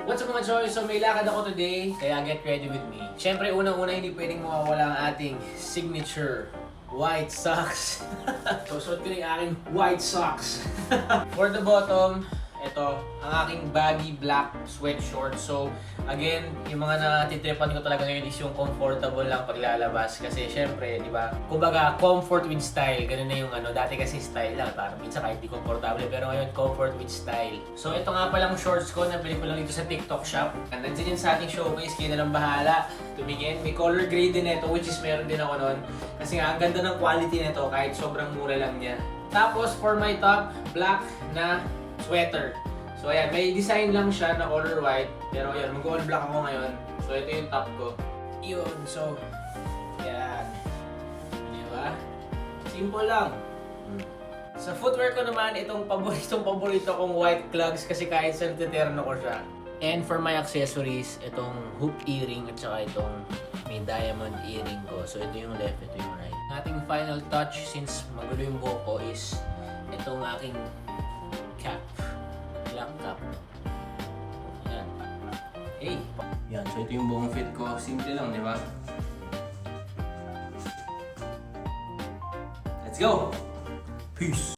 What's up mga choy? So may lakad ako today, kaya get ready with me. Siyempre unang-una hindi pwedeng mawawala ang ating signature white socks. So suot ko na yung aking white socks. For the bottom, ito, ang aking baggy black sweatshirt. So, again, yung mga natitipan ko talaga ngayon is yung comfortable lang paglalabas. Kasi syempre, di ba, kumbaga, comfort with style. Ganun na yung ano, dati kasi style lang. Parang minsan kahit di comfortable, pero ngayon, comfort with style. So, ito nga palang shorts ko, nabili ko lang dito sa TikTok shop. Nandiyan yun sa ating showcase, kayo na lang bahala. Tumingin, may color grade din ito, which is meron din ako nun. Kasi nga, ang ganda ng quality nito, kahit sobrang mura lang niya. Tapos, for my top, black na sweater. So ayan, may design lang siya na color white. Pero ayan, mag-all black ako ngayon. So ito yung top ko. Yun, so ayan. Diba? Simple lang. Sa footwear ko naman, itong paborito kong white clogs kasi kahit saan titerno ko siya. And for my accessories, itong hoop earring at saka itong may diamond earring ko. So ito yung left, ito yung right. Ating final touch, since magulo yung buhok ko, is itong aking cap. Black cap. Ayan. Hey! Yan, so ito yung buong fit ko. Simple lang, di ba? Let's go! Peace!